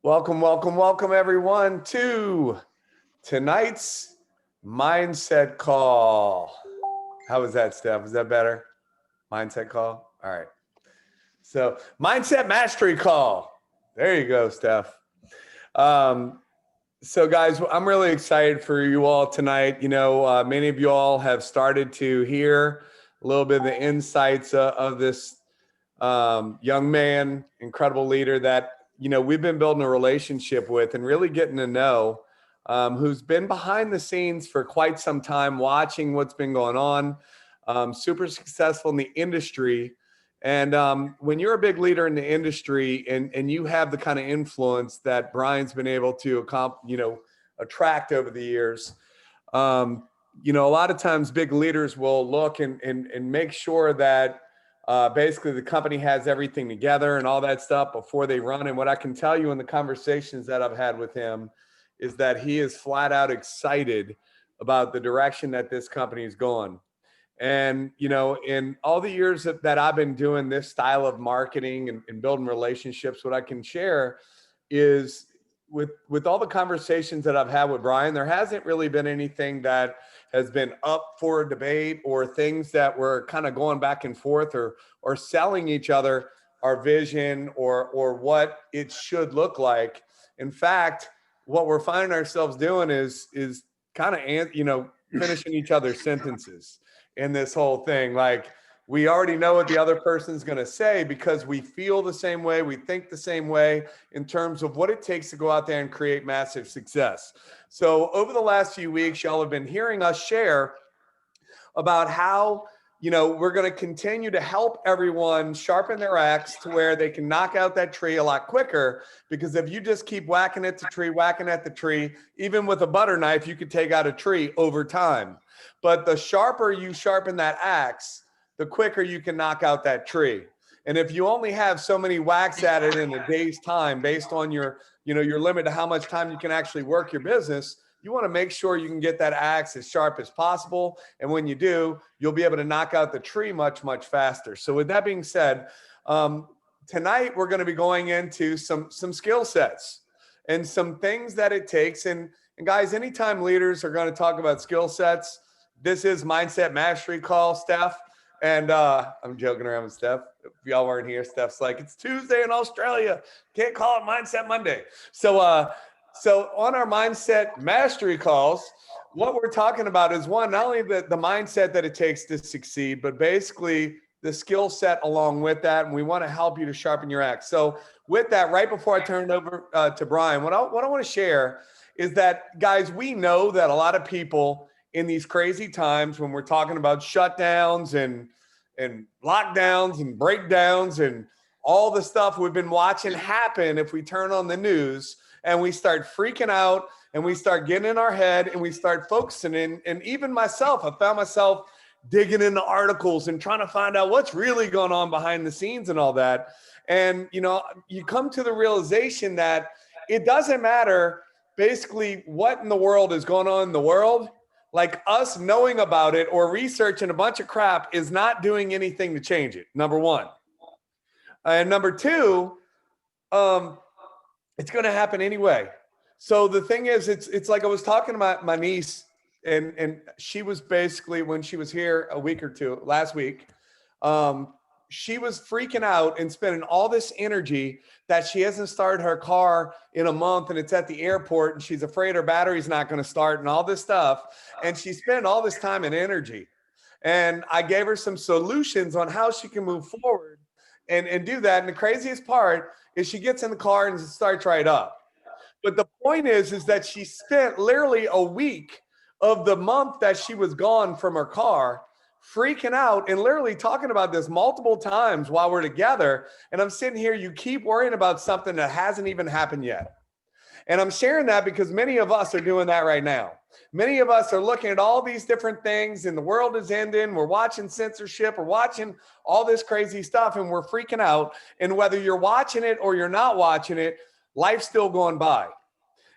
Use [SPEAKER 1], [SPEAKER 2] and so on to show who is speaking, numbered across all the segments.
[SPEAKER 1] Welcome, welcome, welcome everyone to tonight's mindset call. How was that, Steph? Was that better? Mindset call? All right. So, mindset mastery call. There you go, Steph. Um, so, guys, I'm really excited for you all tonight. Many of you all have started to hear a little bit of the insights of this young man, incredible leader that, we've been building a relationship with and really getting to know, who's been behind the scenes for quite some time, watching what's been going on, super successful in the industry. And when you're a big leader in the industry and you have the kind of influence that Brian's been able to attract over the years, a lot of times big leaders will look and make sure that basically the company has everything together and all that stuff before they run. And what I can tell you in the conversations that I've had with him is that he is flat out excited about the direction that this company is going. And, in all the years that I've been doing this style of marketing and building relationships, what I can share is with all the conversations that I've had with Brian, there hasn't really been anything that has been up for a debate or things that were kind of going back and forth or selling each other our vision or what it should look like. In fact, what we're finding ourselves doing is kind of finishing each other's sentences in this whole thing. Like, we already know what the other person's going to say because we feel the same way, we think the same way in terms of what it takes to go out there and create massive success. So over the last few weeks, y'all have been hearing us share about how we're going to continue to help everyone sharpen their axe to where they can knock out that tree a lot quicker. Because if you just keep whacking at the tree, even with a butter knife, you could take out a tree over time. But the sharper you sharpen that axe, the quicker you can knock out that tree. And if you only have so many whacks at it in a day's time, based on your limit to how much time you can actually work your business, you want to make sure you can get that axe as sharp as possible. And when you do, you'll be able to knock out the tree much, much faster. So with that being said, tonight we're going to be going into some skill sets and some things that it takes. And guys, anytime leaders are going to talk about skill sets, this is Mindset Mastery Call, Steph. And I'm joking around with Steph. If y'all weren't here, Steph's like, it's Tuesday in Australia. Can't call it Mindset Monday. So on our Mindset Mastery calls, what we're talking about is one, not only the mindset that it takes to succeed, but basically the skill set along with that. And we want to help you to sharpen your axe. So with that, right before I turn it over to Brian, what I want to share is that, guys, we know that a lot of people in these crazy times when we're talking about shutdowns and lockdowns and breakdowns and all the stuff we've been watching happen, if we turn on the news and we start freaking out and we start getting in our head and we start focusing in, and even myself, I found myself digging into articles and trying to find out what's really going on behind the scenes and all that. And, you come to the realization that it doesn't matter basically what in the world is going on in the world. Like, us knowing about it or researching a bunch of crap is not doing anything to change it, number one. And number two, it's going to happen anyway. So the thing is, it's like I was talking about my niece, and she was basically, when she was here a week or two last week, she was freaking out and spending all this energy that she hasn't started her car in a month and it's at the airport and she's afraid her battery's not going to start and all this stuff. And she spent all this time and energy. And I gave her some solutions on how she can move forward and do that. And the craziest part is she gets in the car and starts right up. But the point is that she spent literally a week of the month that she was gone from her car freaking out and literally talking about this multiple times while we're together. And I'm sitting here, you keep worrying about something that hasn't even happened yet. And I'm sharing that because many of us are doing that right now. Many of us are looking at all these different things and the world is ending. We're watching censorship. We're watching all this crazy stuff and we're freaking out. And whether you're watching it or you're not watching it, life's still going by.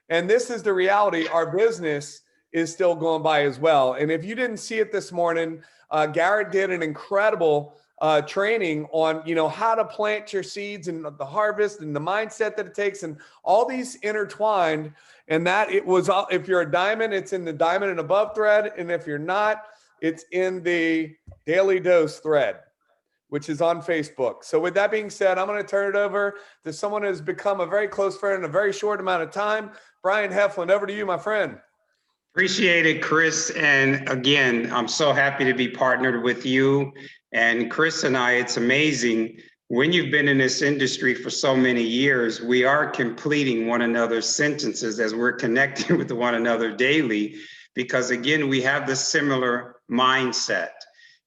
[SPEAKER 1] And this is the reality. Our business is still going by as well. And if you didn't see it this morning, Garrett did an incredible training on, how to plant your seeds and the harvest and the mindset that it takes, and all these intertwined. And that it was, if you're a diamond, it's in the diamond and above thread. And if you're not, it's in the daily dose thread, which is on Facebook. So with that being said, I'm going to turn it over to someone who has become a very close friend in a very short amount of time. Brian Heflin, over to you, my friend.
[SPEAKER 2] Appreciate it, Chris. And again, I'm so happy to be partnered with you. And Chris and I, it's amazing. When you've been in this industry for so many years, we are completing one another's sentences as we're connecting with one another daily, because again, we have the similar mindset.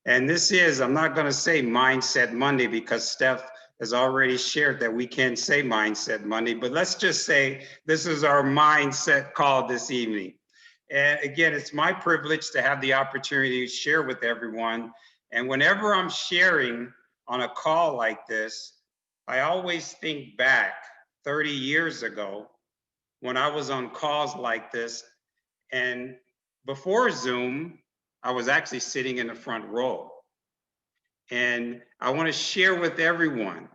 [SPEAKER 2] And this is, I'm not going to say Mindset Monday because Steph has already shared that we can't say Mindset Monday, but let's just say this is our mindset call this evening. And again, it's my privilege to have the opportunity to share with everyone. And whenever I'm sharing on a call like this, I always think back 30 years ago when I was on calls like this. And before Zoom, I was actually sitting in the front row. And I want to share with everyone,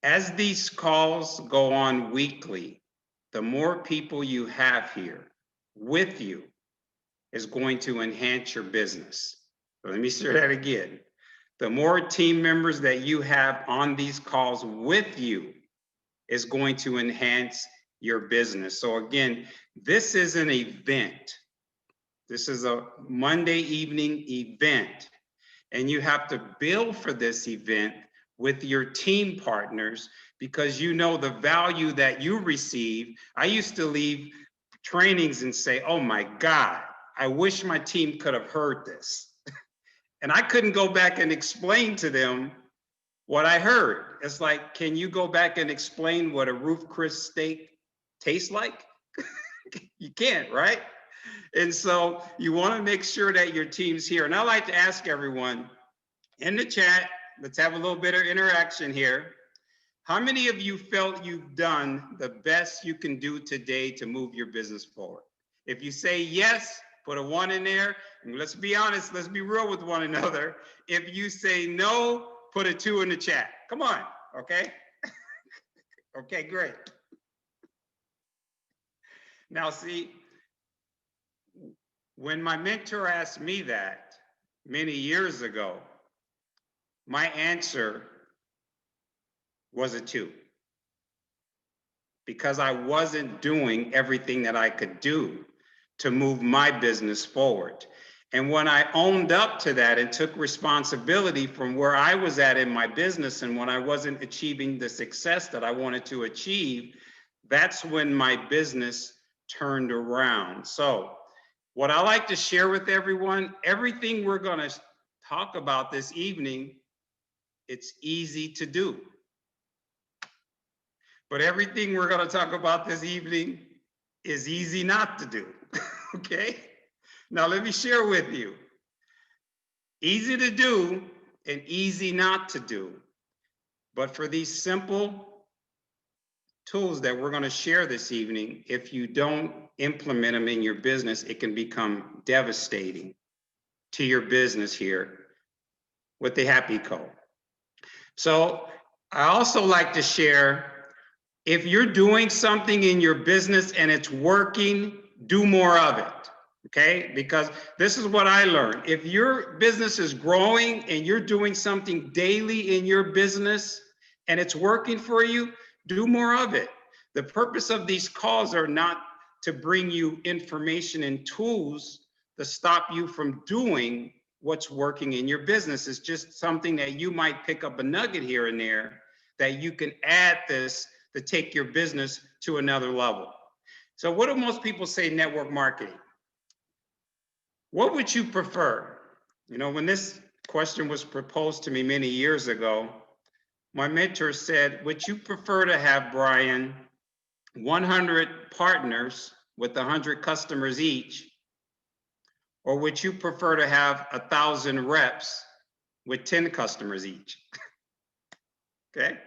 [SPEAKER 2] as these calls go on weekly, the more people you have here with you is going to enhance your business. So let me say that again. The more team members that you have on these calls with you is going to enhance your business. So again, this is an event. This is a Monday evening event, and you have to build for this event with your team partners because you know the value that you receive. I used to leave trainings and say, oh my God, I wish my team could have heard this. And I couldn't go back and explain to them what I heard. It's like, can you go back and explain what a Ruth Chris steak tastes like? You can't, right? And so you want to make sure that your team's here. And I like to ask everyone in the chat, let's have a little bit of interaction here. How many of you felt you've done the best you can do today to move your business forward? If you say yes, put a 1 in there. And let's be honest, let's be real with one another. If you say no, put a 2 in the chat. Come on, okay? Okay, great. Now see, when my mentor asked me that many years ago, my answer was a 2. Because I wasn't doing everything that I could do to move my business forward. And when I owned up to that and took responsibility from where I was at in my business and when I wasn't achieving the success that I wanted to achieve, that's when my business turned around. So what I like to share with everyone, everything we're going to talk about this evening, it's easy to do. But everything we're going to talk about this evening is easy not to do, okay? Now let me share with you. Easy to do and easy not to do. But for these simple tools that we're going to share this evening, if you don't implement them in your business, it can become devastating to your business here with the Happy Code. So I also like to share, if you're doing something in your business and it's working, do more of it, okay? Because this is what I learned. If your business is growing and you're doing something daily in your business and it's working for you, do more of it. The purpose of these calls are not to bring you information and tools to stop you from doing what's working in your business. It's just something that you might pick up a nugget here and there that you can add this to take your business to another level. So what do most people say network marketing? What would you prefer? You know, when this question was proposed to me many years ago, my mentor said, would you prefer to have, Brian, 100 partners with 100 customers each, or would you prefer to have 1,000 reps with 10 customers each? Okay.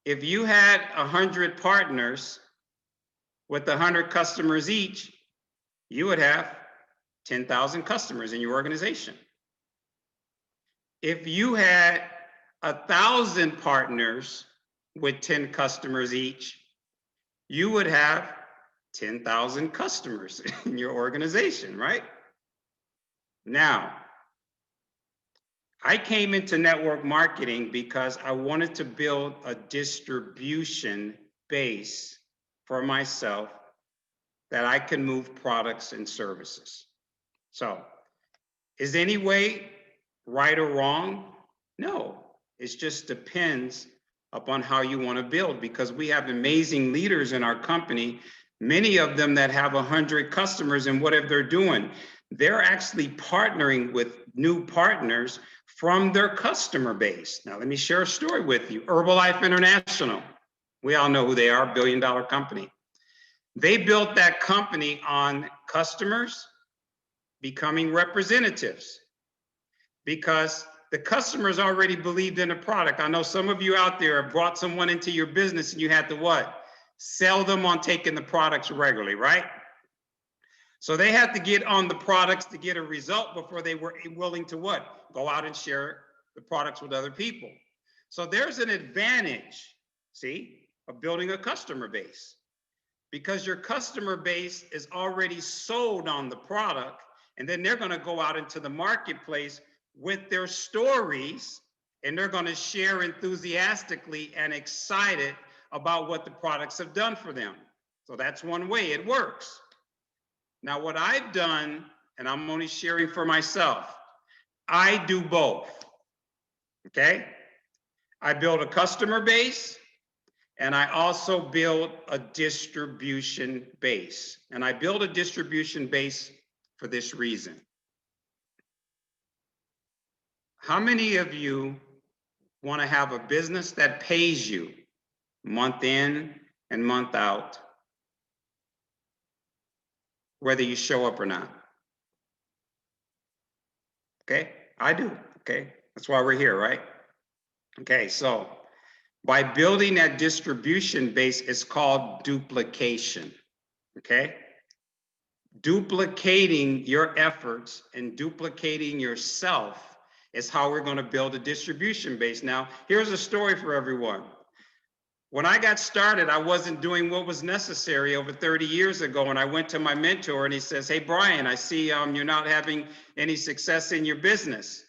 [SPEAKER 2] If you had 100 partners with 100 customers each, you would have 10,000 customers in your organization. If you had 1,000 partners with 10 customers each, you would have 10,000 customers in your organization, right? Now, I came into network marketing because I wanted to build a distribution base for myself that I can move products and services. So, is any way right or wrong? No, it just depends upon how you want to build, because we have amazing leaders in our company, many of them that have 100 customers, and what if they're doing? They're actually partnering with new partners from their customer base. Now, let me share a story with you. Herbalife International, we all know who they are, billion-dollar company. They built that company on customers becoming representatives, because the customers already believed in the product. I know some of you out there have brought someone into your business and you had to what? Sell them on taking the products regularly, right? So they had to get on the products to get a result before they were willing to what? Go out and share the products with other people. So there's an advantage, see, of building a customer base, because your customer base is already sold on the product, and then they're going to go out into the marketplace with their stories, and they're going to share enthusiastically and excited about what the products have done for them. So that's one way it works. Now, what I've done, and I'm only sharing for myself, I do both, okay? I build a customer base, and I also build a distribution base. And I build a distribution base for this reason. How many of you want to have a business that pays you month in and month out, whether you show up or not? Okay, I do. Okay, that's why we're here, right? Okay, so by building that distribution base, it's called duplication. Okay, duplicating your efforts and duplicating yourself is how we're going to build a distribution base. Now, here's a story for everyone. When I got started, I wasn't doing what was necessary over 30 years ago. And I went to my mentor and he says, "Hey, Brian, I see you're not having any success in your business."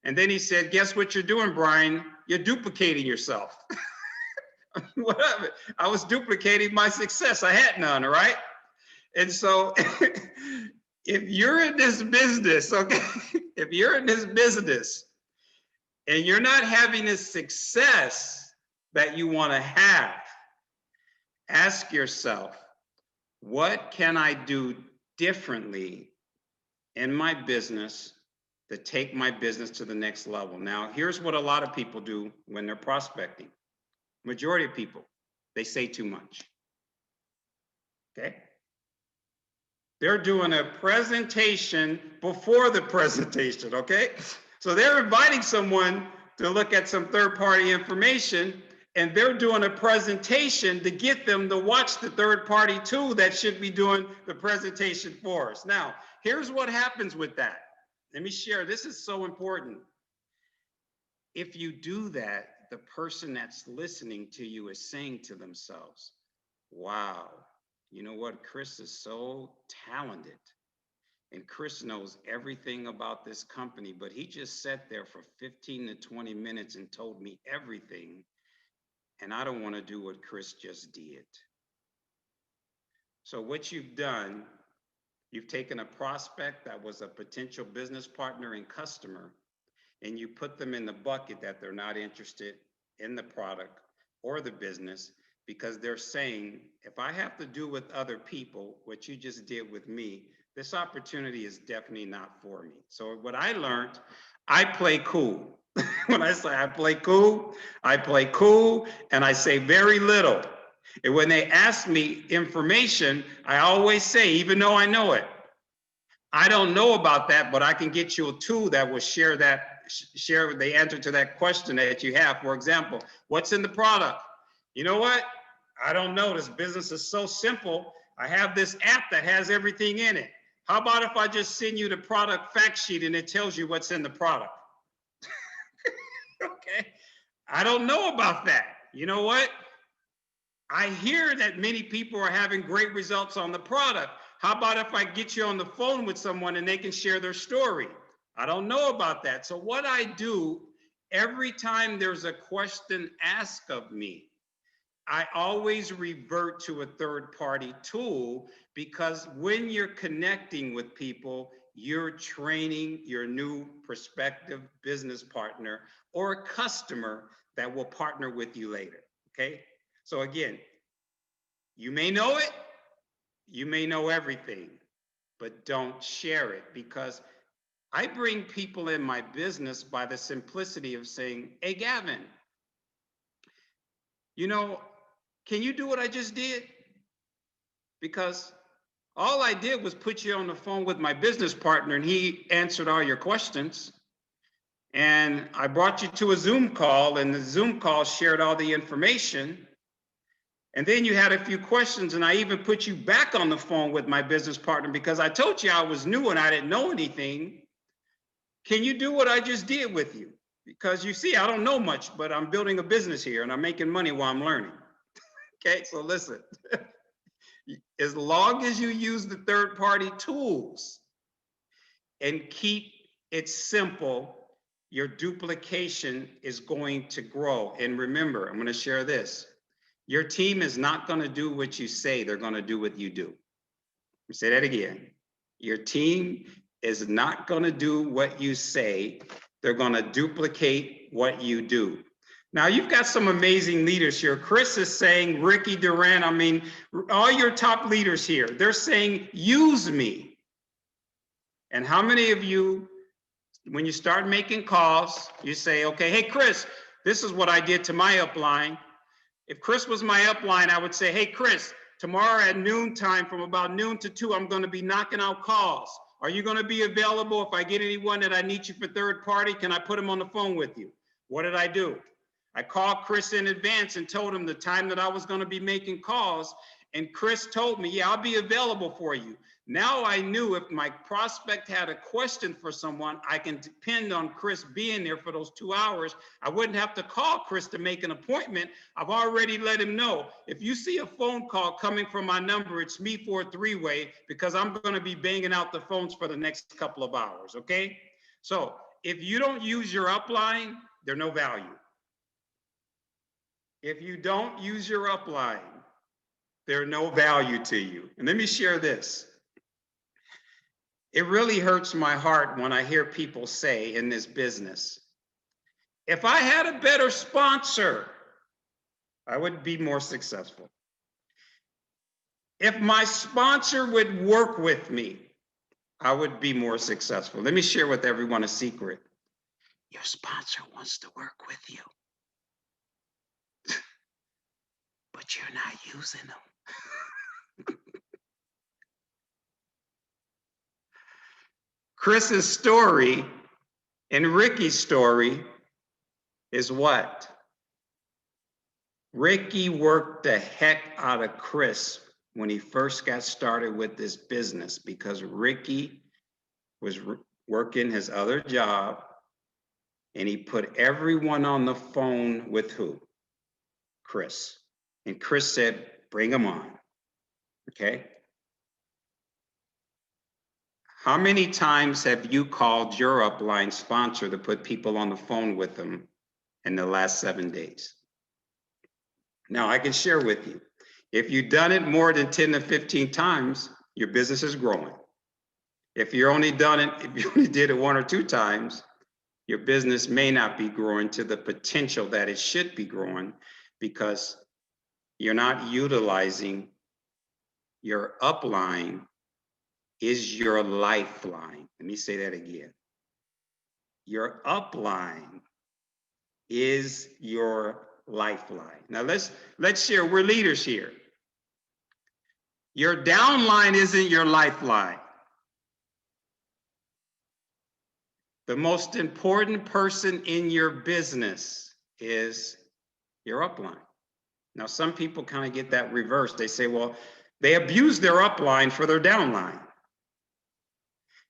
[SPEAKER 2] And then he said, "Guess what you're doing, Brian? You're duplicating yourself." Whatever. I was duplicating my success. I had none, all right? And so if you're in this business, okay, if you're in this business and you're not having the success that you want to have, ask yourself, what can I do differently in my business to take my business to the next level? Now, here's what a lot of people do when they're prospecting. Majority of people, they say too much. Okay? They're doing a presentation before the presentation, okay? So they're inviting someone to look at some third-party information, and they're doing a presentation to get them to watch the third-party tool that should be doing the presentation for us. Now, here's what happens with that. Let me share. This is so important. If you do that, the person that's listening to you is saying to themselves, "Wow, you know what? Chris is so talented, and Chris knows everything about this company, but he just sat there for 15 to 20 minutes and told me everything, and I don't want to do what Chris just did." So what you've done, you've taken a prospect that was a potential business partner and customer, and you put them in the bucket that they're not interested in the product or the business, because they're saying, if I have to do with other people what you just did with me, this opportunity is definitely not for me. So what I learned, I play cool. When I say I play cool, and I say very little. And when they ask me information, I always say, even though I know it, I don't know about that, but I can get you a tool that will share the answer to that question that you have. For example, what's in the product? You know what? I don't know. This business is so simple. I have this app that has everything in it. How about if I just send you the product fact sheet and it tells you what's in the product? Okay. I don't know about that. You know what? I hear that many people are having great results on the product. How about if I get you on the phone with someone and they can share their story? I don't know about that. So what I do every time there's a question asked of me, I always revert to a third-party tool, because when you're connecting with people, you're training your new prospective business partner or a customer that will partner with you later. Okay. So again, you may know it, you may know everything, but don't share it, because I bring people in my business by the simplicity of saying, hey, Gavin, you know, can you do what I just did? Because all I did was put you on the phone with my business partner and he answered all your questions. And I brought you to a Zoom call, and the Zoom call shared all the information. And then you had a few questions, and I even put you back on the phone with my business partner because I told you I was new and I didn't know anything. Can you do what I just did with you? Because you see, I don't know much, but I'm building a business here and I'm making money while I'm learning. Okay, so listen, as long as you use the third-party tools and keep it simple, your duplication is going to grow. And remember, I'm going to share this. Your team is not going to do what you say, they're going to do what you do. Let me say that again. Your team is not going to do what you say, they're going to duplicate what you do. Now, you've got some amazing leaders here. Chris is saying, Ricky Durant, I mean, all your top leaders here, they're saying, use me. And how many of you, when you start making calls, you say, okay, hey, Chris, this is what I did to my upline. If Chris was my upline, I would say, hey, Chris, tomorrow at noontime, from about noon to 2, I'm going to be knocking out calls. Are you going to be available? If I get anyone that I need you for third party, can I put him on the phone with you? What did I do? I called Chris in advance and told him the time that I was going to be making calls. And Chris told me, yeah, I'll be available for you. Now I knew if my prospect had a question for someone, I can depend on Chris being there for those 2 hours. I wouldn't have to call Chris to make an appointment. I've already let him know. If you see a phone call coming from my number, it's me for a 3-way, because I'm going to be banging out the phones for the next couple of hours. Okay. So if you don't use your upline, they're no value. If you don't use your upline, they're no value to you. And let me share this. It really hurts my heart when I hear people say in this business, if I had a better sponsor, I would be more successful. If my sponsor would work with me, I would be more successful. Let me share with everyone a secret. Your sponsor wants to work with you, but you're not using them. Chris's story and Ricky's story is what? Ricky worked the heck out of Chris when he first got started with this business, because Ricky was working his other job and he put everyone on the phone with who? Chris. And Chris said, bring them on. Okay. How many times have you called your upline sponsor to put people on the phone with them in the last 7 days? Now, I can share with you, if you've done it more than 10 to 15 times, your business is growing. If you only did it 1 or 2 times, your business may not be growing to the potential that it should be growing, because you're not utilizing your upline is your lifeline. Let me say that again. Your upline is your lifeline. Now let's share, we're leaders here. Your downline isn't your lifeline. The most important person in your business is your upline. Now, some people kind of get that reversed. They say, well, they abuse their upline for their downline.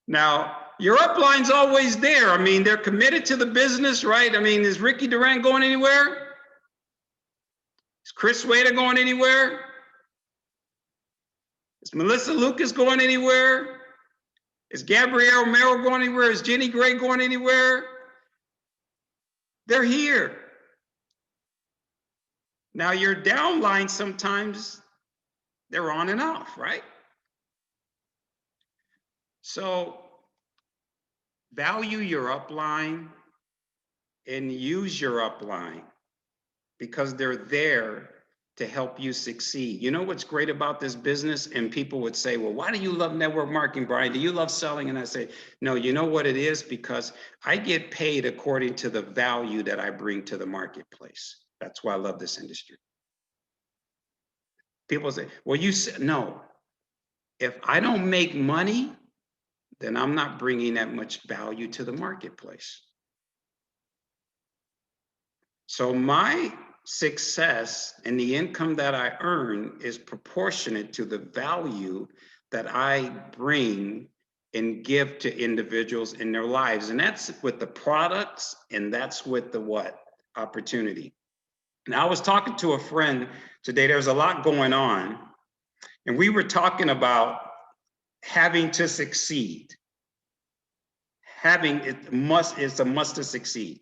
[SPEAKER 2] Now, your upline's always there. I mean, they're committed to the business, right? I mean, is Ricky Durant going anywhere? Is Chris Wader going anywhere? Is Melissa Lucas going anywhere? Is Gabrielle Merrill going anywhere? Is Jenny Gray going anywhere? They're here. Now your downline, sometimes they're on and off, right? So value your upline and use your upline because they're there to help you succeed. You know what's great about this business? And people would say, well, why do you love network marketing, Brian? Do you love selling? And I say, no, you know what it is? Because I get paid according to the value that I bring to the marketplace. That's why I love this industry. People say, well, you said, no, if I don't make money, then I'm not bringing that much value to the marketplace. So my success and the income that I earn is proportionate to the value that I bring and give to individuals in their lives. And that's with the products, and that's with the what? Opportunity. Now, I was talking to a friend today. There's a lot going on, and we were talking about having to succeed. It's a must to succeed.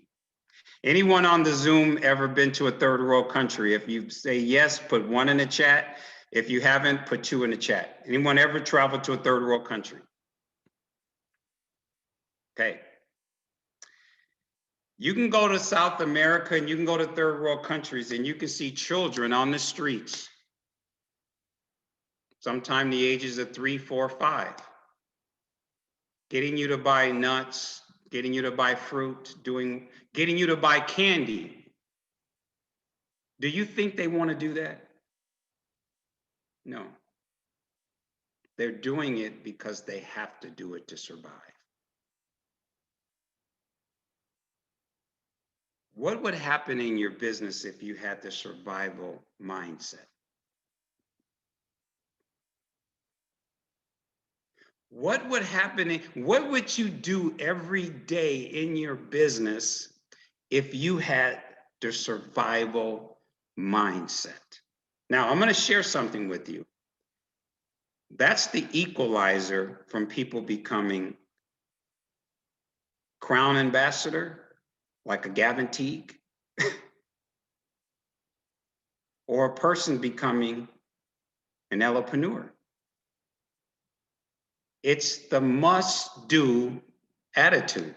[SPEAKER 2] Anyone on the Zoom ever been to a third world country? If you say yes, put 1 in the chat. If you haven't, put 2 in the chat. Anyone ever traveled to a third world country? Okay. You can go to South America and you can go to third world countries and you can see children on the streets. Sometime the ages of 3, 4, 5. Getting you to buy nuts, getting you to buy fruit, getting you to buy candy. Do you think they want to do that? No. They're doing it because they have to do it to survive. What would happen in your business if you had the survival mindset? What would happen? What would you do every day in your business if you had the survival mindset? Now, I'm going to share something with you. That's the equalizer from people becoming crown ambassador, like a Gavin Teague, or a person becoming an entrepreneur. It's the must-do attitude.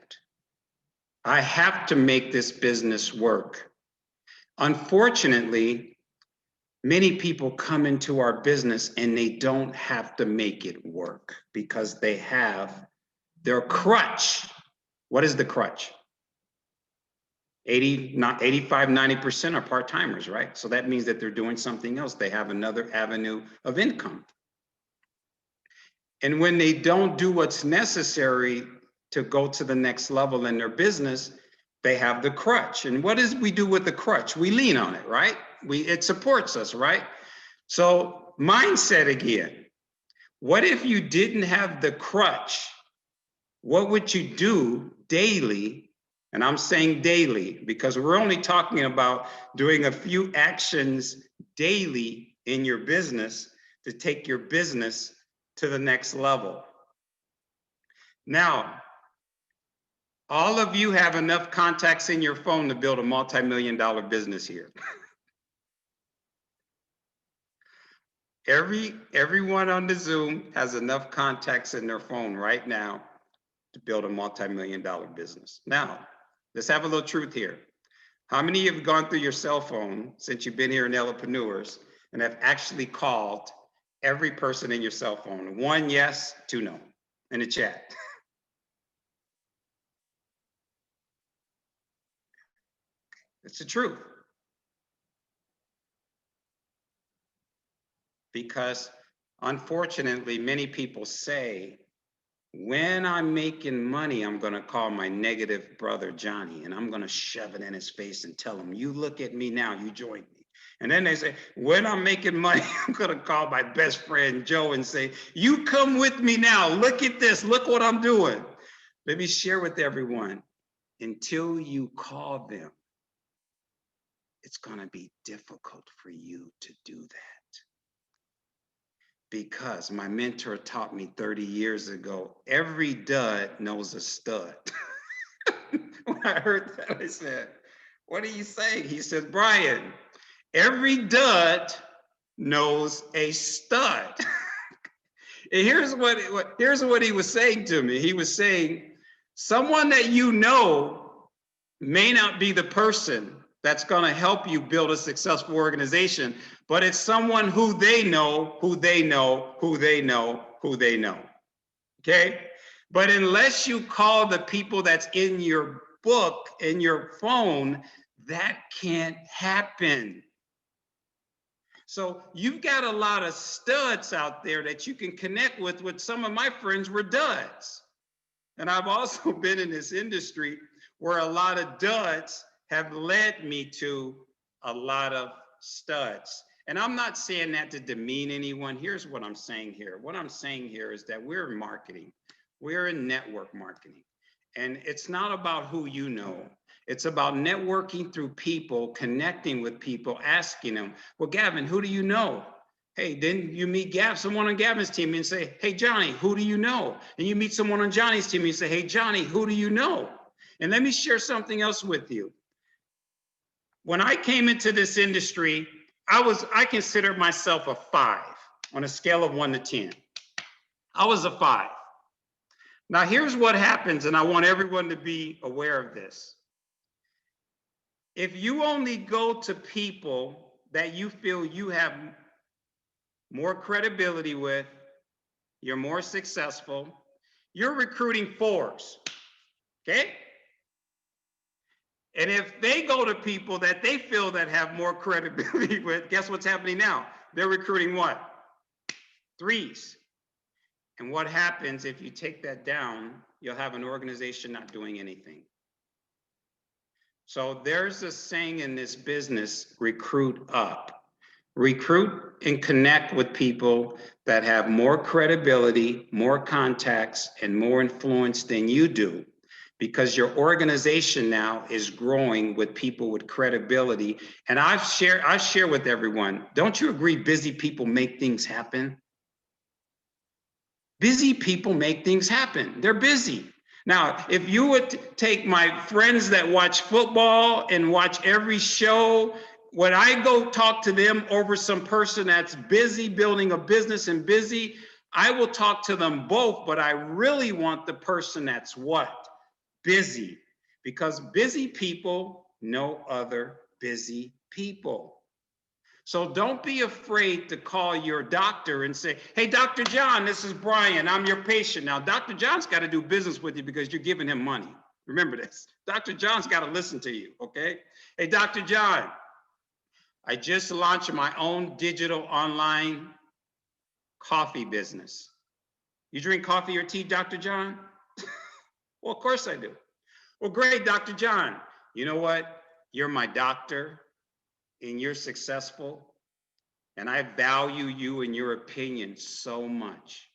[SPEAKER 2] I have to make this business work. Unfortunately, many people come into our business and they don't have to make it work because they have their crutch. What is the crutch? 85, 90% are part-timers, right? So that means that they're doing something else. They have another avenue of income. And when they don't do what's necessary to go to the next level in their business, they have the crutch. And what does we do with the crutch? We lean on it, right? It supports us, right? So mindset again. What if you didn't have the crutch? What would you do daily? And I'm saying daily because we're only talking about doing a few actions daily in your business to take your business to the next level. Now, all of you have enough contacts in your phone to build a multi-million-dollar business here. Everyone on the Zoom has enough contacts in their phone right now to build a multi-million-dollar business. Now, let's have a little truth here. How many of you have gone through your cell phone since you've been here in Entrepreneurs and have actually called every person in your cell phone? 1 yes, 2 no in the chat. It's the truth. Because unfortunately, many people say, when I'm making money, I'm going to call my negative brother Johnny and I'm going to shove it in his face and tell him, you look at me now, you joined me. And then they say, when I'm making money, I'm going to call my best friend Joe and say, you come with me now. Look at this. Look what I'm doing. Let me share with everyone, until you call them, it's going to be difficult for you to do that. Because my mentor taught me 30 years ago, every dud knows a stud. When I heard that, I said, what are you saying? He said, Brian, every dud knows a stud. And here's what he was saying to me. He was saying, someone that you know may not be the person that's going to help you build a successful organization, but it's someone who they know, who they know, who they know, who they know. Okay? But unless you call the people that's in your book, in your phone, that can't happen. So you've got a lot of studs out there that you can connect with. Some of my friends were duds. And I've also been in this industry where a lot of duds have led me to a lot of studs. And I'm not saying that to demean anyone. Here's what I'm saying here. What I'm saying here is that we're in marketing. We're in network marketing. And it's not about who you know. It's about networking through people, connecting with people, asking them, well, Gavin, who do you know? Hey, then you meet someone on Gavin's team and say, hey, Johnny, who do you know? And you meet someone on Johnny's team and you say, hey, Johnny, who do you know? And let me share something else with you. When I came into this industry, I considered myself a 5 on a scale of 1 to 10. I was a 5. Now, here's what happens, and I want everyone to be aware of this. If you only go to people that you feel you have more credibility with, you're more successful, you're recruiting 4s, okay? And if they go to people that they feel that have more credibility with, guess what's happening now? They're recruiting what? 3s. And what happens if you take that down, you'll have an organization not doing anything. So there's a saying in this business, recruit up. Recruit and connect with people that have more credibility, more contacts, and more influence than you do, because your organization now is growing with people with credibility. And I share with everyone, don't you agree busy people make things happen? Busy people make things happen. They're busy. Now, if you would take my friends that watch football and watch every show, when I go talk to them over some person that's busy building a business and busy, I will talk to them both, but I really want the person that's what? Busy. Because busy people know other busy people. So don't be afraid to call your doctor and say, hey, Dr. John, this is Brian. I'm your patient. Now, Dr. John's got to do business with you because you're giving him money. Remember this. Dr. John's got to listen to you, okay? Hey, Dr. John, I just launched my own digital online coffee business. You drink coffee or tea, Dr. John? Well, of course I do. Well, great, Dr. John. You know what? You're my doctor and you're successful, and I value you and your opinion so much.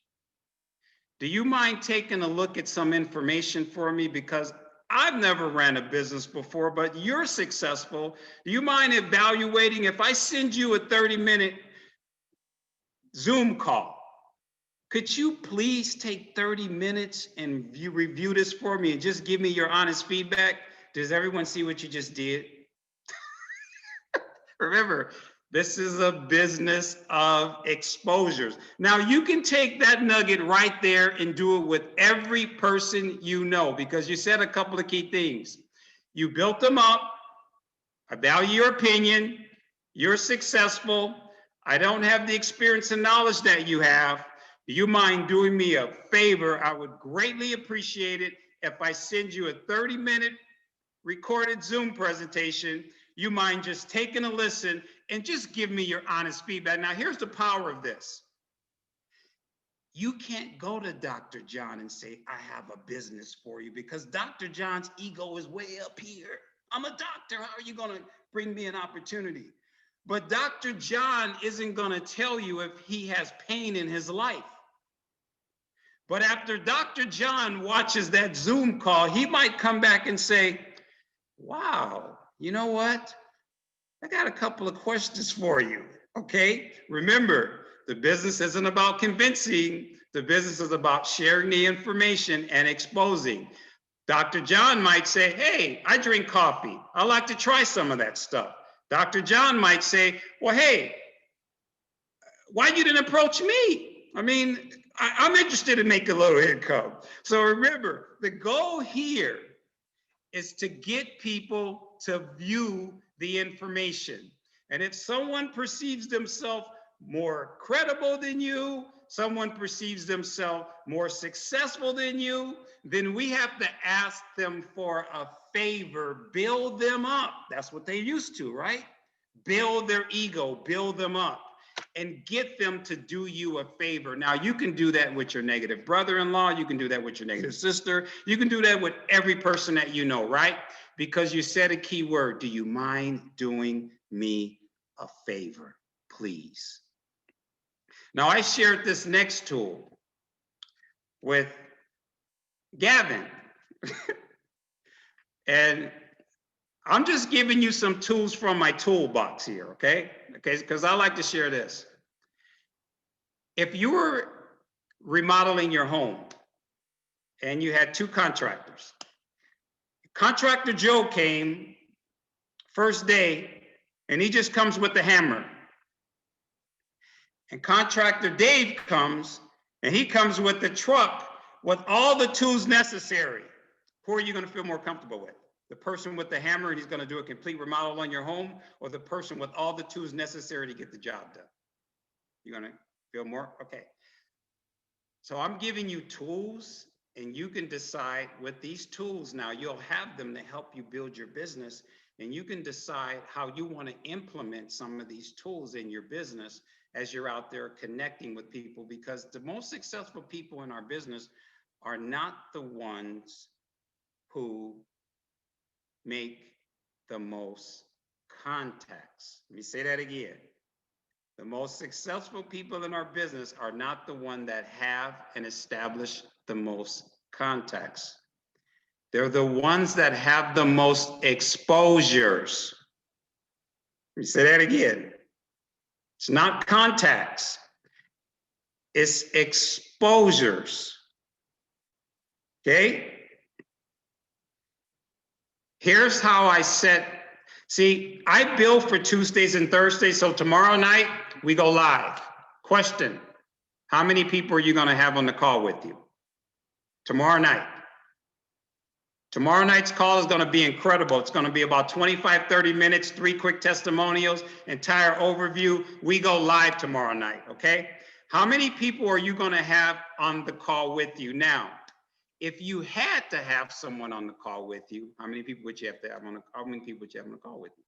[SPEAKER 2] Do you mind taking a look at some information for me? Because I've never ran a business before, but you're successful. Do you mind evaluating if I send you a 30-minute Zoom call? Could you please take 30 minutes and review this for me and just give me your honest feedback? Does everyone see what you just did? Remember, this is a business of exposures. Now, you can take that nugget right there and do it with every person you know, because you said a couple of key things. You built them up. I value your opinion. You're successful. I don't have the experience and knowledge that you have. Do you mind doing me a favor? I would greatly appreciate it if I send you a 30-minute recorded Zoom presentation. You mind just taking a listen and just give me your honest feedback. Now, here's the power of this. You can't go to Dr. John and say, I have a business for you, because Dr. John's ego is way up here. I'm a doctor. How are you going to bring me an opportunity? But Dr. John isn't going to tell you if he has pain in his life. But after Dr. John watches that Zoom call, he might come back and say, wow, you know what? I got a couple of questions for you, okay? Remember, the business isn't about convincing. The business is about sharing the information and exposing. Dr. John might say, hey, I drink coffee. I'd like to try some of that stuff. Dr. John might say, well, hey, why you didn't approach me? I mean, I'm interested in making a little income. So remember, the goal here is to get people to view the information. And if someone perceives themselves more credible than you, someone perceives themselves more successful than you, then we have to ask them for a favor, build them up. That's what they used to, right? Build their ego, build them up, and get them to do you a favor. Now, you can do that with your negative brother-in-law. You can do that with your negative sister. You can do that with every person that you know, right? Because you said a key word. Do you mind doing me a favor, please? Now, I shared this next tool with Gavin. And I'm just giving you some tools from my toolbox here, okay? Okay, because I like to share this. If you were remodeling your home and you had two contractors, contractor Joe came first day and he just comes with the hammer. And contractor Dave comes and he comes with the truck with all the tools necessary. Who are you going to feel more comfortable with? The person with the hammer and he's going to do a complete remodel on your home, or the person with all the tools necessary to get the job done? You're going to feel more? Okay. So I'm giving you tools, and you can decide with these tools now, you'll have them to help you build your business, and you can decide how you want to implement some of these tools in your business as you're out there connecting with people, because the most successful people in our business are not the ones who make the most contacts. Let me say that again. The most successful people in our business are not the ones that have and establish the most contacts. They're the ones that have the most exposures. Let me say that again. It's not contacts, it's exposures. Okay? Here's how I set. See, I bill for Tuesdays and Thursdays, so tomorrow night we go live. Question: how many people are you going to have on the call with you tomorrow night? Tomorrow night's call is going to be incredible. It's going to be about 25, 30 minutes, 3 quick testimonials, entire overview. We go live tomorrow night, okay? How many people are you going to have on the call with you? Now, if you had to have someone on the call with you, how many people would you have to have on the, how many people would you have on the call with you?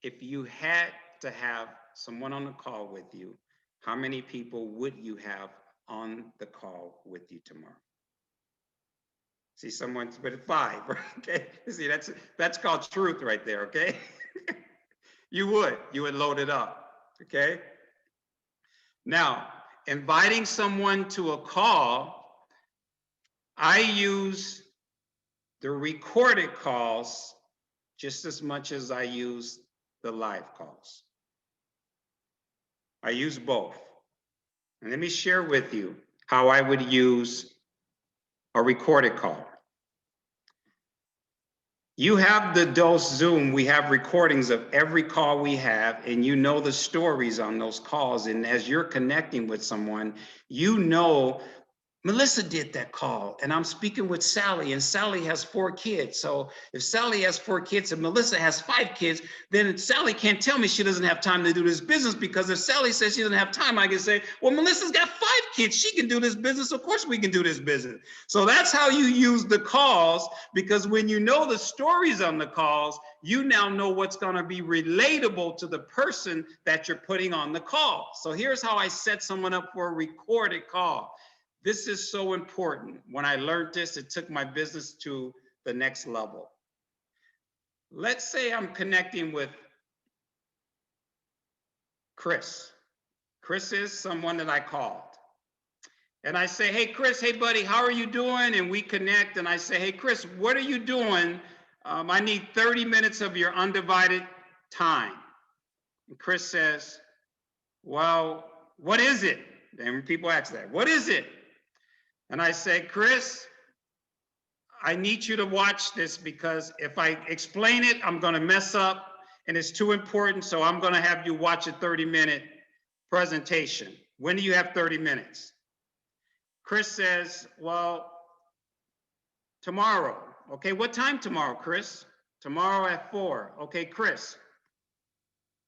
[SPEAKER 2] If you had to have someone on the call with you, how many people would you have on the call with you tomorrow? See, someone's put it 5, right? Okay. See, that's called truth right there, okay? You would load it up, okay? Now, inviting someone to a call, I use the recorded calls just as much as I use the live calls. I use both. And let me share with you how I would use a recorded call. You have the Dose Zoom, we have recordings of every call we have, and you know the stories on those calls. And as you're connecting with someone, you know, Melissa did that call, and I'm speaking with Sally, and Sally has 4 kids. So if Sally has 4 kids and Melissa has 5 kids, then Sally can't tell me she doesn't have time to do this business, because if Sally says she doesn't have time, I can say, well, Melissa's got 5 kids. She can do this business. Of course we can do this business. So that's how you use the calls, because when you know the stories on the calls, you now know what's going to be relatable to the person that you're putting on the call. So here's how I set someone up for a recorded call. This is so important. When I learned this, it took my business to the next level. Let's say I'm connecting with Chris. Chris is someone that I called. And I say, hey, Chris, hey, buddy, how are you doing? And we connect. And I say, hey, Chris, what are you doing? I need 30 minutes of your undivided time. And Chris says, well, what is it? And people ask that, what is it? And I say, Chris, I need you to watch this because if I explain it, I'm going to mess up and it's too important. So I'm going to have you watch a 30-minute presentation. When do you have 30 minutes? Chris says, well, tomorrow. Okay, what time tomorrow, Chris? Tomorrow at 4. Okay, Chris,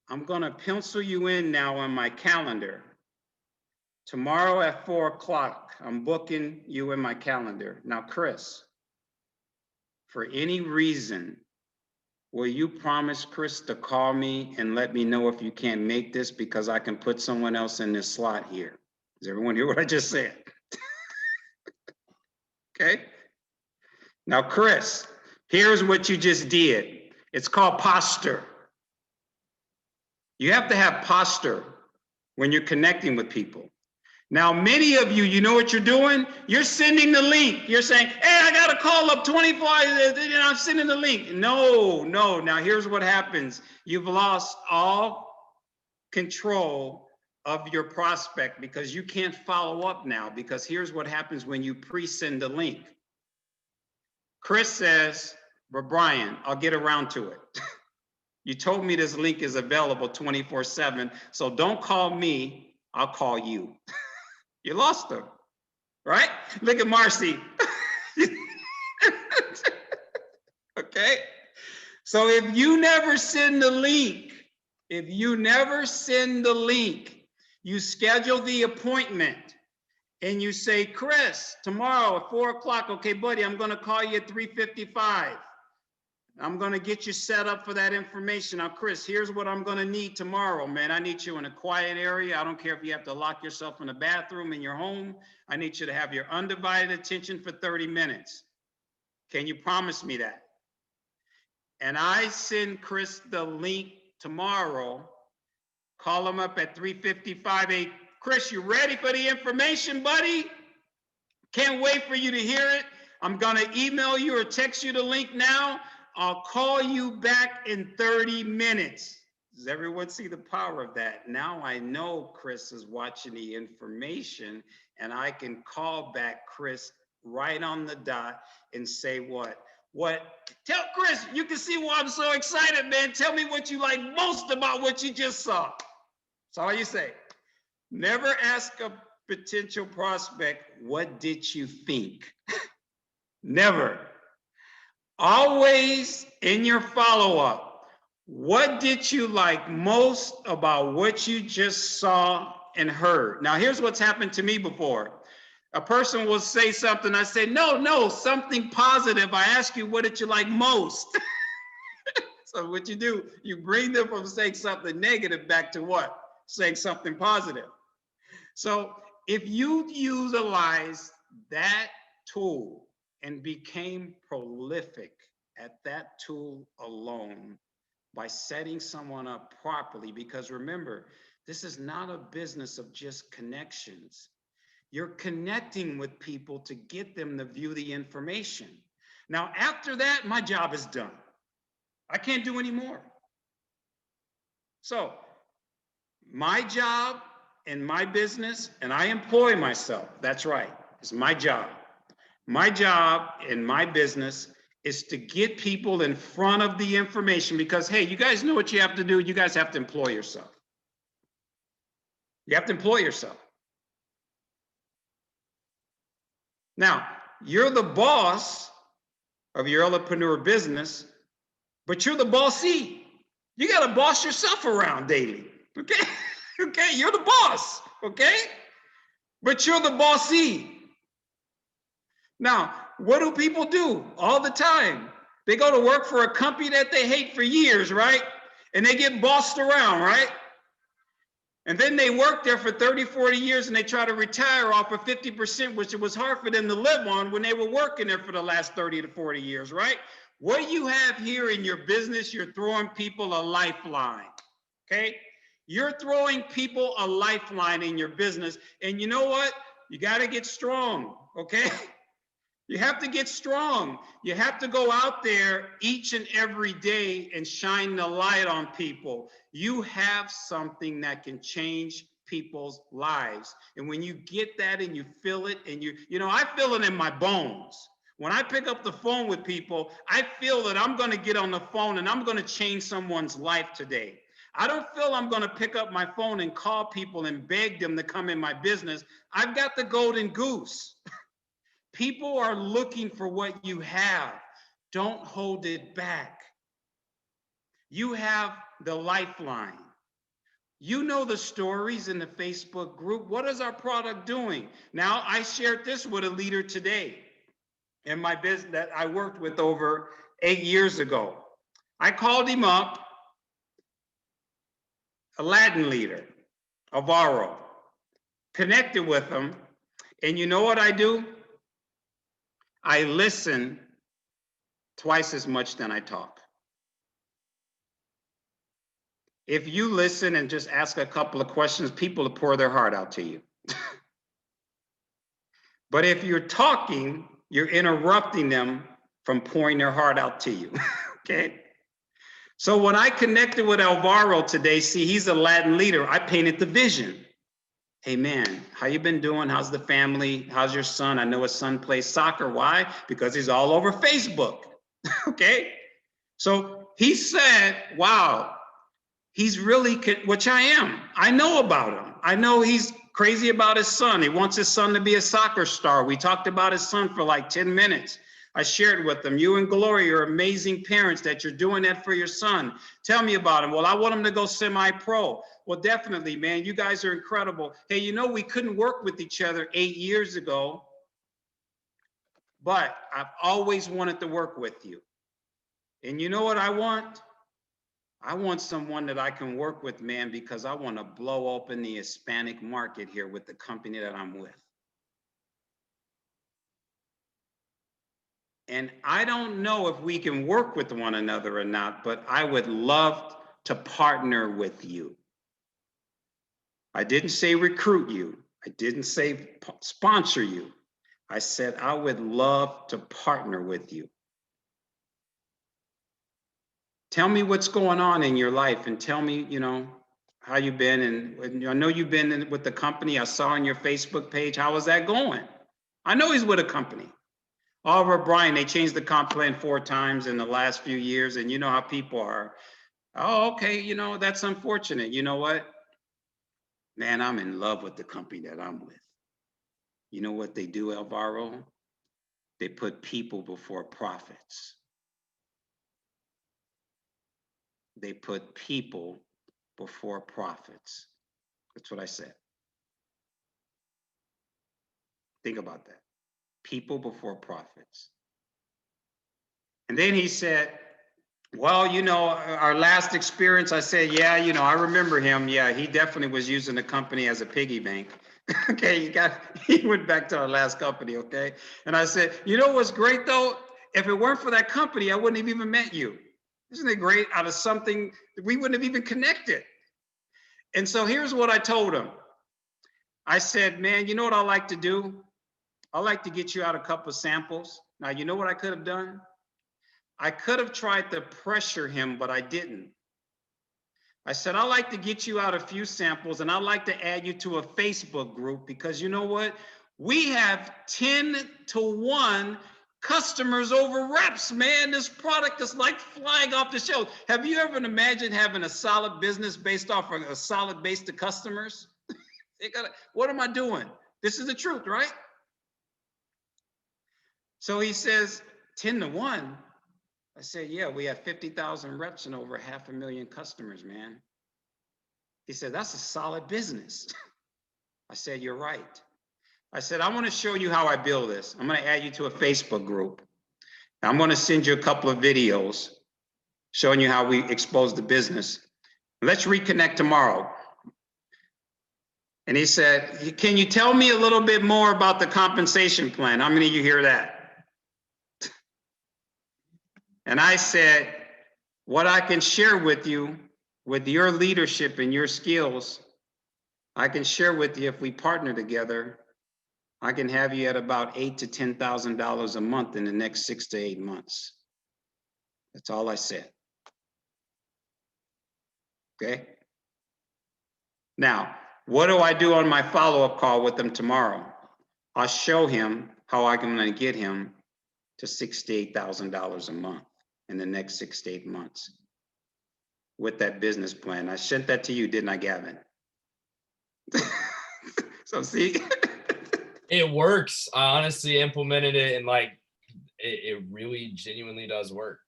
[SPEAKER 2] I'm going to pencil you in now on my calendar. Tomorrow at 4 o'clock, I'm booking you in my calendar. Now, Chris, for any reason, will you promise Chris to call me and let me know if you can't make this because I can put someone else in this slot here? Does everyone hear what I just said? Okay. Now, Chris, here's what you just did. It's called posture. You have to have posture when you're connecting with people. Now, many of you, you know what you're doing? You're sending the link. You're saying, hey, I got to call up 24, I'm sending the link. No. Now, here's what happens. You've lost all control of your prospect because you can't follow up now, because here's what happens when you pre-send the link. Chris says, but Brian, I'll get around to it. You told me this link is available 24/7, so don't call me, I'll call you. You lost them, right? Look at Marcy. Okay? So if you never send the link, you schedule the appointment and you say, Chris, tomorrow at 4 o'clock, okay, buddy, I'm going to call you at 3:55. I'm going to get you set up for that information. Now, Chris, here's what I'm going to need tomorrow, man. I need you in a quiet area. I don't care if you have to lock yourself in a bathroom in your home. I need you to have your undivided attention for 30 minutes. Can you promise me that? And I send Chris the link tomorrow. Call him up at 3:55. Hey, Chris, you ready for the information, buddy? Can't wait for you to hear it. I'm going to email you or text you the link now. I'll call you back in 30 minutes. Does everyone see the power of that? Now I know Chris is watching the information and I can call back Chris right on the dot and say what? Tell Chris, you can see why I'm so excited, man. Tell me what you like most about what you just saw. That's all you say. Never ask a potential prospect, what did you think? Never. Always in your follow-up, what did you like most about what you just saw and heard? Now, here's what's happened to me before. A person will say something, I say, no, something positive. I ask you, what did you like most? So what you do, you bring them from saying something negative back to what? Saying something positive. So if you utilize that tool and became prolific at that tool alone by setting someone up properly, because remember, this is not a business of just connections. You're connecting with people to get them to view the information. Now, after that, my job is done. I can't do any more. So my job in my business, and I employ myself, that's right, it's my job. My job in my business is to get people in front of the information because, hey, you guys know what you have to do. You guys have to employ yourself. You have to employ yourself. Now, you're the boss of your entrepreneur business, but you're the bossee. You got to boss yourself around daily, okay? Okay, you're the boss, okay? But you're the bossee. Now, what do people do all the time? They go to work for a company that they hate for years, right? And they get bossed around, right? And then they work there for 30, 40 years and they try to retire off of 50%, which it was hard for them to live on when they were working there for the last 30 to 40 years, right? What you have here in your business, you're throwing people a lifeline, okay? You're throwing people a lifeline in your business. And you know what? You got to get strong, okay? You have to get strong. You have to go out there each and every day and shine the light on people. You have something that can change people's lives. And when you get that and you feel it, and you know, I feel it in my bones. When I pick up the phone with people, I feel that I'm going to get on the phone and I'm going to change someone's life today. I don't feel I'm going to pick up my phone and call people and beg them to come in my business. I've got the golden goose. People are looking for what you have. Don't hold it back. You have the lifeline. You know the stories in the Facebook group. What is our product doing? Now, I shared this with a leader today in my business that I worked with over 8 years ago. I called him up, a Latin leader, Alvaro, connected with him. And you know what I do? I listen twice as much than I talk. If you listen and just ask a couple of questions, people will pour their heart out to you. But if you're talking, you're interrupting them from pouring their heart out to you, okay? So when I connected with Alvaro today, see, he's a Latin leader. I painted the vision. Hey man, how you been doing? How's the family? How's your son? I know his son plays soccer. Why? Because he's all over Facebook, okay? So he said, wow, he's really, which I am. I know about him. I know he's crazy about his son. He wants his son to be a soccer star. We talked about his son for like 10 minutes. I shared with them, you and Gloria are amazing parents that you're doing that for your son. Tell me about him. Well, I want him to go semi-pro. Well, definitely, man, you guys are incredible. Hey, you know, we couldn't work with each other 8 years ago, but I've always wanted to work with you. And you know what I want? I want someone that I can work with, man, because I want to blow open the Hispanic market here with the company that I'm with. And I don't know if we can work with one another or not, but I would love to partner with you. I didn't say recruit you. I didn't say sponsor you. I said I would love to partner with you. Tell me what's going on in your life and tell me, you know, how you've been. And I know you've been with the company. I saw on your Facebook page. How is that going? I know he's with a company. Oliver Bryan, they changed the comp plan 4 times in the last few years. And you know how people are. Oh, okay. You know, that's unfortunate. You know what? Man, I'm in love with the company that I'm with. You know what they do, Alvaro? They put people before profits. They put people before profits. That's what I said. Think about that. People before profits. And then he said, well, you know, our last experience, I said, yeah, you know, I remember him. Yeah, he definitely was using the company as a piggy bank. Okay, he went back to our last company, okay? And I said, you know what's great though? If it weren't for that company, I wouldn't have even met you. Isn't it great? Out of something, we wouldn't have even connected. And so here's what I told him. I said, man, you know what I like to do? I like to get you out a couple of samples. Now, you know what I could have done? I could have tried to pressure him, but I didn't. I said, I like to get you out a few samples and I'd like to add you to a Facebook group because you know what? We have 10-to-1 customers over reps, man. This product is like flying off the shelf. Have you ever imagined having a solid business based off of a solid base of customers? What am I doing? This is the truth, right? So he says, 10-to-1. I said, yeah, we have 50,000 reps and over 500,000 customers, man. He said, that's a solid business. I said, you're right. I said, I want to show you how I build this. I'm going to add you to a Facebook group. I'm going to send you a couple of videos showing you how we expose the business. Let's reconnect tomorrow. And he said, can you tell me a little bit more about the compensation plan? How many of you hear that? And I said, what I can share with you, with your leadership and your skills, I can share with you if we partner together, I can have you at about $8,000 to $10,000 a month in the next 6 to 8 months. That's all I said. Okay. Now, what do I do on my follow-up call with him tomorrow? I'll show him how I'm going to get him to $68,000 a month in the next 6 to 8 months with that business plan. I sent that to you, didn't I, Gavin? So see,
[SPEAKER 3] it works. I honestly implemented it, and like it really genuinely does work.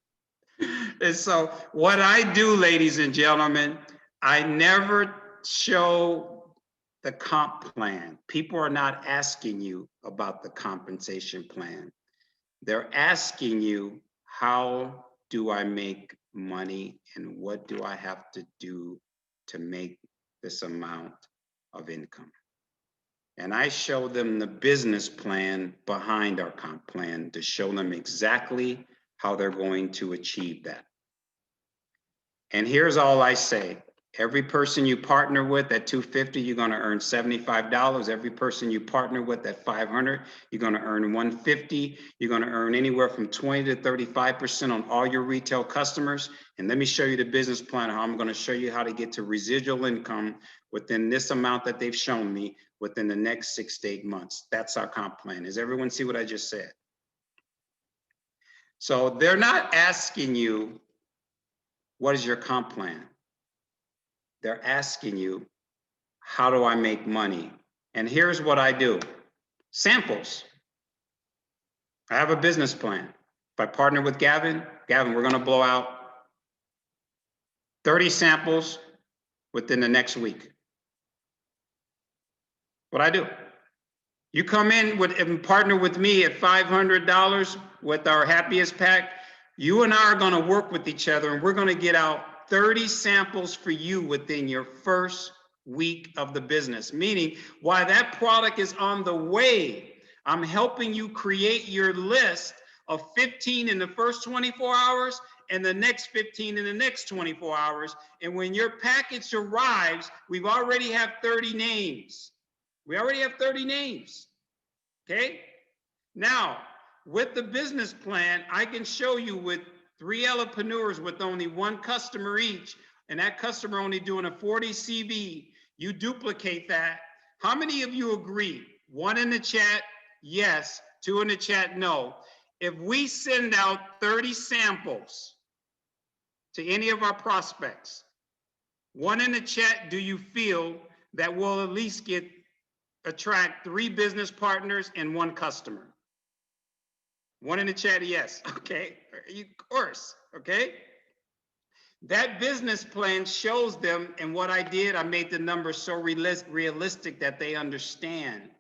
[SPEAKER 2] And so what I do, ladies and gentlemen, I never show the comp plan. People are not asking you about the compensation plan. They're asking you, how do I make money and what do I have to do to make this amount of income? And I show them the business plan behind our comp plan to show them exactly how they're going to achieve that. And here's all I say. Every person you partner with at $250, you're going to earn $75. Every person you partner with at $500, you're going to earn $150. You're going to earn anywhere from 20 to 35% on all your retail customers. And let me show you the business plan. How I'm going to show you how to get to residual income within this amount that they've shown me within the next 6 to 8 months. That's our comp plan. Does everyone see what I just said? So they're not asking you, what is your comp plan? They're asking you, how do I make money? And here's what I do. Samples. I have a business plan. If I partner with Gavin, we're going to blow out 30 samples within the next week. What I do. You come in with and partner with me at $500 with our happiest pack. You and I are going to work with each other, and we're going to get out 30 samples for you within your first week of the business. Meaning, while that product is on the way, I'm helping you create your list of 15 in the first 24 hours and the next 15 in the next 24 hours. And when your package arrives, we've already have 30 names. We already have 30 names. Okay? Now, with the business plan, I can show you with 3 entrepreneurs with only 1 customer each, and that customer only doing a 40 CV, you duplicate that. How many of you agree? 1 in the chat, yes. 2 in the chat, no. If we send out 30 samples to any of our prospects, 1 in the chat, do you feel that we'll at least attract 3 business partners and 1 customer? 1 in the chat, yes. Okay, of course, okay? That business plan shows them, and what I did, I made the numbers so realistic that they understand.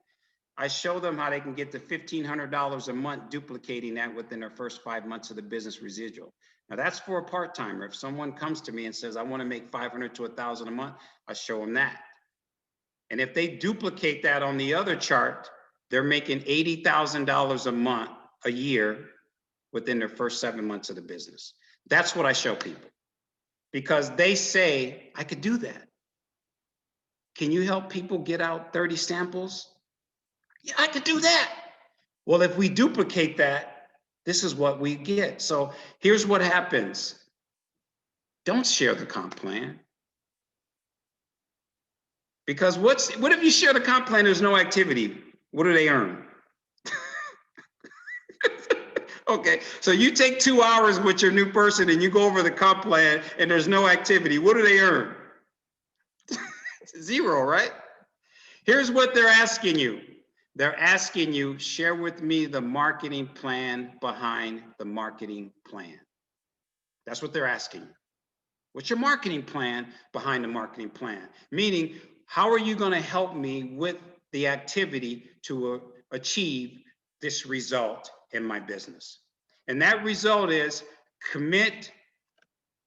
[SPEAKER 2] I show them how they can get to $1,500 a month, duplicating that within their first 5 months of the business residual. Now that's for a part-timer. If someone comes to me and says, I want to make $500 to $1,000 a month, I show them that. And if they duplicate that on the other chart, they're making $80,000 a month, a year, within their first 7 months of the business. That's what I show people, because they say, I could do that. Can you help people get out 30 samples? Yeah, I could do that. Well, if we duplicate that, this is what we get. So here's what happens. Don't share the comp plan. Because what if you share the comp plan, there's no activity? What do they earn? Okay, so you take 2 hours with your new person and you go over the comp plan and there's no activity. What do they earn? 0, right? Here's what they're asking you. They're asking you, share with me the marketing plan behind the marketing plan. That's what they're asking you. What's your marketing plan behind the marketing plan? Meaning, how are you going to help me with the activity to achieve this result in my business? And that result is commit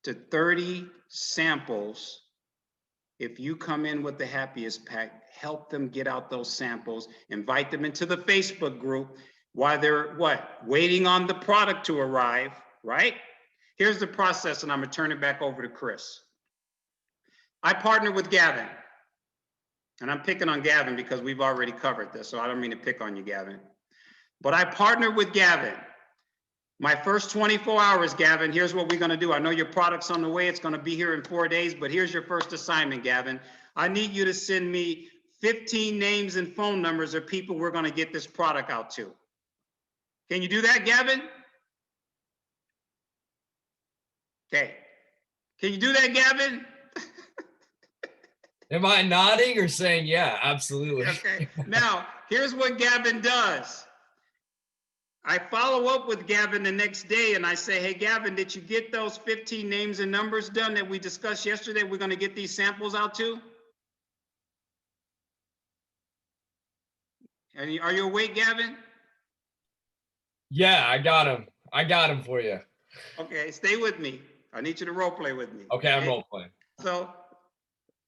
[SPEAKER 2] to 30 samples. If you come in with the happiest pack, help them get out those samples, invite them into the Facebook group while they're waiting on the product to arrive, right? Here's the process, and I'm gonna turn it back over to Chris. I partner with Gavin. And I'm picking on Gavin because we've already covered this, so I don't mean to pick on you, Gavin. But I partnered with Gavin. My first 24 hours, Gavin, here's what we're gonna do. I know your product's on the way. It's gonna be here in 4 days, but here's your first assignment, Gavin. I need you to send me 15 names and phone numbers of people we're gonna get this product out to. Can you do that, Gavin? Okay. Can you do that, Gavin?
[SPEAKER 3] Am I nodding or saying, yeah, absolutely?
[SPEAKER 2] Okay. Now, here's what Gavin does. I follow up with Gavin the next day and I say, hey, Gavin, did you get those 15 names and numbers done that we discussed yesterday? We're going to get these samples out to. And are you awake, Gavin?
[SPEAKER 3] Yeah, I got him. I got him for you.
[SPEAKER 2] Okay, stay with me. I need you to role play with me.
[SPEAKER 3] Okay, I'm role playing.
[SPEAKER 2] So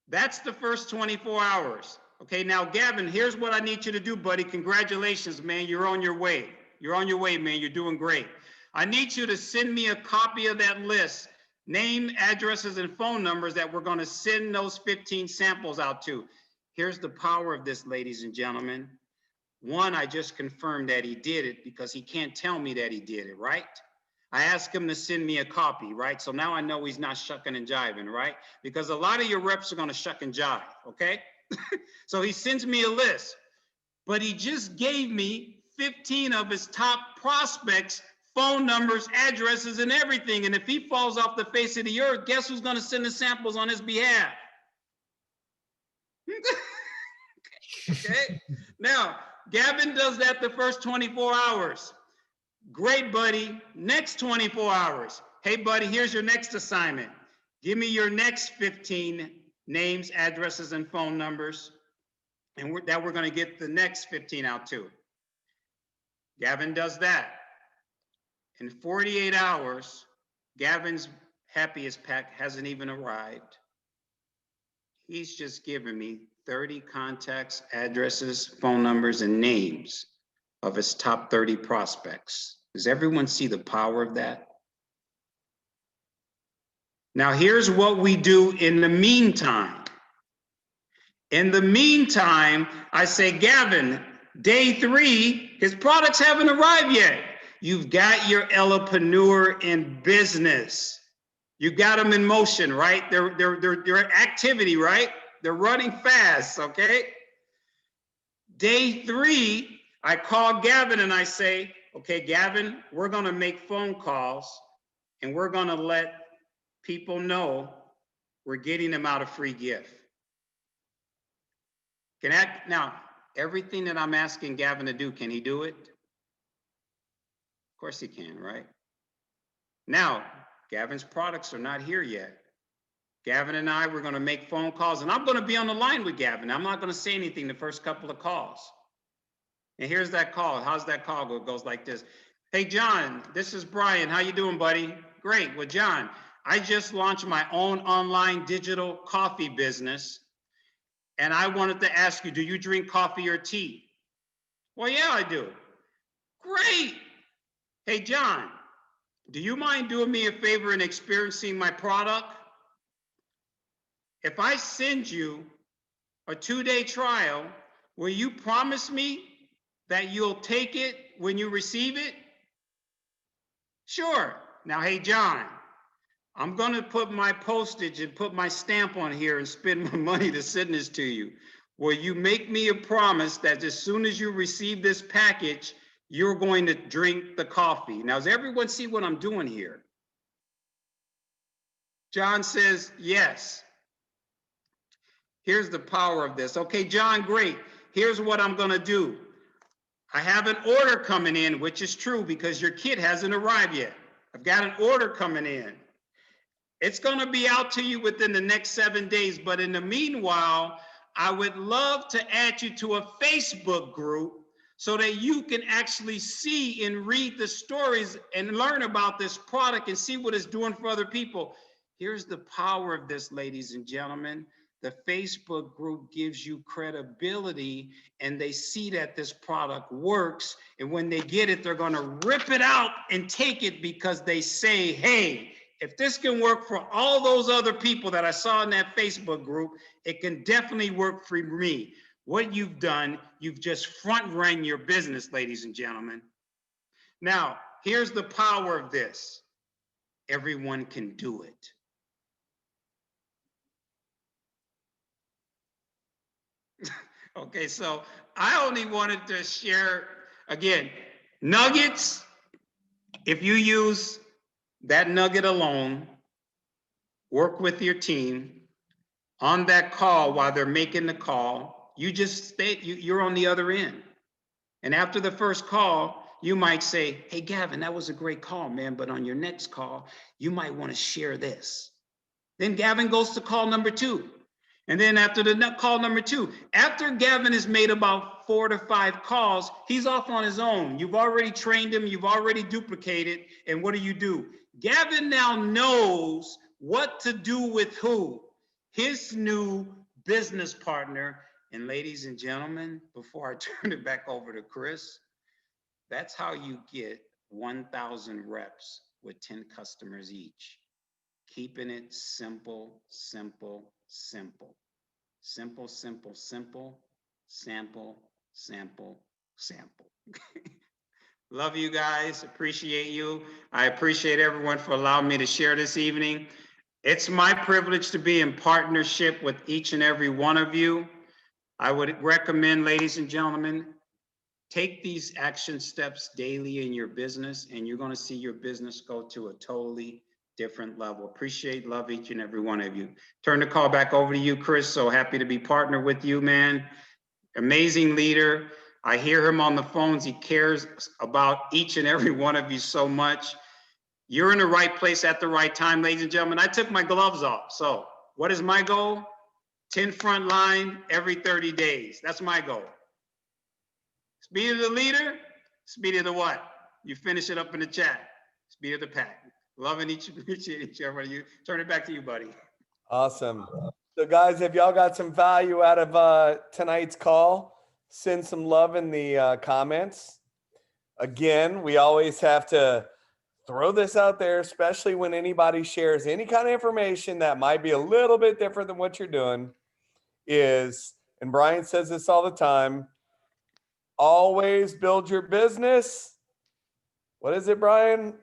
[SPEAKER 2] that's the first 24 hours. Okay, now, Gavin, here's what I need you to do, buddy. Congratulations, man. You're on your way. You're on your way, man. You're doing great. I need you to send me a copy of that list, name, addresses, and phone numbers that we're going to send those 15 samples out to. Here's the power of this, ladies and gentlemen. One, I just confirmed that he did it because he can't tell me that he did it, right? I asked him to send me a copy, right? So now I know he's not shucking and jiving, right? Because a lot of your reps are going to shuck and jive, okay? So he sends me a list, but he just gave me 15 of his top prospects, phone numbers, addresses, and everything. And if he falls off the face of the earth, guess who's going to send the samples on his behalf? Okay. Now, Gavin does that the first 24 hours. Great, buddy. Next 24 hours. Hey, buddy, here's your next assignment. Give me your next 15 names, addresses, and phone numbers, and we're going to get the next 15 out to. Gavin does that. In 48 hours, Gavin's happiest pack hasn't even arrived. He's just given me 30 contacts, addresses, phone numbers, and names of his top 30 prospects. Does everyone see the power of that? Now, here's what we do in the meantime. In the meantime, I say, Gavin, day 3, his products haven't arrived yet. You've got your elopreneur in business. You got them in motion, right? They're activity, right? They're running fast, okay? Day 3, I call Gavin and I say, okay, Gavin, we're gonna make phone calls and we're gonna let people know we're getting them out a free gift. Now, everything that I'm asking Gavin to do, can he do it? Of course he can, right? Now, Gavin's products are not here yet. Gavin and I, we're gonna make phone calls and I'm gonna be on the line with Gavin. I'm not gonna say anything the first couple of calls. And here's that call. How's that call go? It goes like this. Hey, John, this is Brian. How you doing, buddy? Great. Well, John, I just launched my own online digital coffee business. And I wanted to ask you, do you drink coffee or tea? Well, yeah, I do. Great. Hey, John, do you mind doing me a favor and experiencing my product? If I send you a 2-day trial, will you promise me that you'll take it when you receive it? Sure. Now, hey, John, I'm going to put my postage and put my stamp on here and spend my money to send this to you. Will you make me a promise that as soon as you receive this package, you're going to drink the coffee? Now, does everyone see what I'm doing here? John says, yes. Here's the power of this. Okay, John, great. Here's what I'm going to do. I have an order coming in, which is true because your kit hasn't arrived yet. I've got an order coming in. It's going to be out to you within the next 7 days. But in the meanwhile, I would love to add you to a Facebook group so that you can actually see and read the stories and learn about this product and see what it's doing for other people. Here's the power of this, ladies and gentlemen. The Facebook group gives you credibility and they see that this product works. And when they get it, they're going to rip it out and take it because they say, hey, if this can work for all those other people that I saw in that Facebook group, it can definitely work for me. What you've done, you've just front run your business, ladies and gentlemen. Now, here's the power of this. Everyone can do it. Okay, so I only wanted to share, again, nuggets. If you use that nugget alone, work with your team on that call while they're making the call, you just stay, you're on the other end. And after the first call, you might say, hey, Gavin, that was a great call, man. But on your next call, you might want to share this. Then Gavin goes to call number 2. And then after the call number 2, after Gavin has made about 4 to 5 calls, he's off on his own. You've already trained him. You've already duplicated. And what do? Gavin now knows what to do with who? His new business partner. And ladies and gentlemen, before I turn it back over to Chris, that's how you get 1,000 reps with 10 customers each. Keeping it simple, simple, simple. Simple, simple, simple, sample, sample, sample. Love you guys, appreciate you. I appreciate everyone for allowing me to share this evening. It's my privilege to be in partnership with each and every one of you. I would recommend, ladies and gentlemen, take these action steps daily in your business, and you're going to see your business go to a totally different level. Appreciate, love each and every one of you. Turn the call back over to you, Chris. So happy to be partnered with you, man. Amazing leader. I hear him on the phones. He cares about each and every one of you so much. You're in the right place at the right time, ladies and gentlemen. I took my gloves off. So what is my goal? 10 front line every 30 days. That's my goal. Speed of the leader, speed of the what? You finish it up in the chat. Speed of the pack. Loving each one of you. Turn it back to you, buddy.
[SPEAKER 1] Awesome. So guys, if y'all got some value out of tonight's call, send some love in the comments. Again, we always have to throw this out there, especially when anybody shares any kind of information that might be a little bit different than what you're doing, and Brian says this all the time, always build your business. What is it, Brian?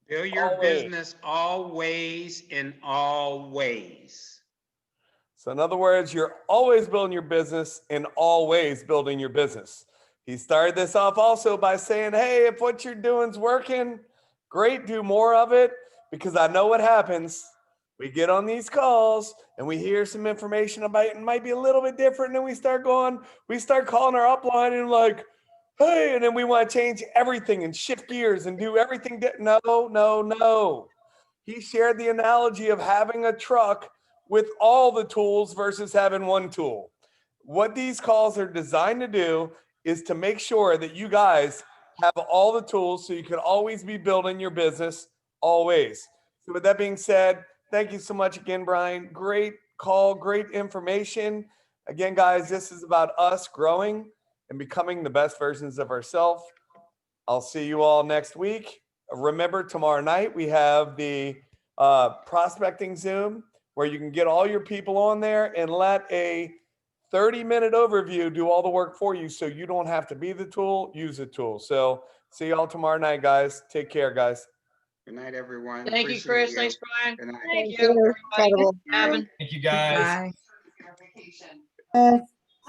[SPEAKER 2] Build your business always and always.
[SPEAKER 1] So in other words, you're always building your business and always building your business. He started this off also by saying, hey, if what you're doing is working, great, do more of it, because I know what happens. We get on these calls and we hear some information about it. It might be a little bit different. And then we start calling our upline and like, hey, and then we want to change everything and shift gears and do everything. No. He shared the analogy of having a truck with all the tools versus having one tool. What these calls are designed to do is to make sure that you guys have all the tools so you can always be building your business always. So with that being said, thank you so much again, Brian. Great call, great information. Again, guys, this is about us growing and becoming the best versions of ourselves. I'll see you all next week. Remember, tomorrow night we have the prospecting Zoom where you can get all your people on there and let a 30-minute overview do all the work for you so you don't have to be the tool, use the tool. So see you all tomorrow night, guys. Take care, guys.
[SPEAKER 2] Good night, everyone.
[SPEAKER 4] Thank you, Chris. Thanks, Brian.
[SPEAKER 2] Good night.
[SPEAKER 4] Thank you, everybody.
[SPEAKER 5] Incredible.
[SPEAKER 4] Gavin.
[SPEAKER 3] Thank you guys.
[SPEAKER 5] Bye.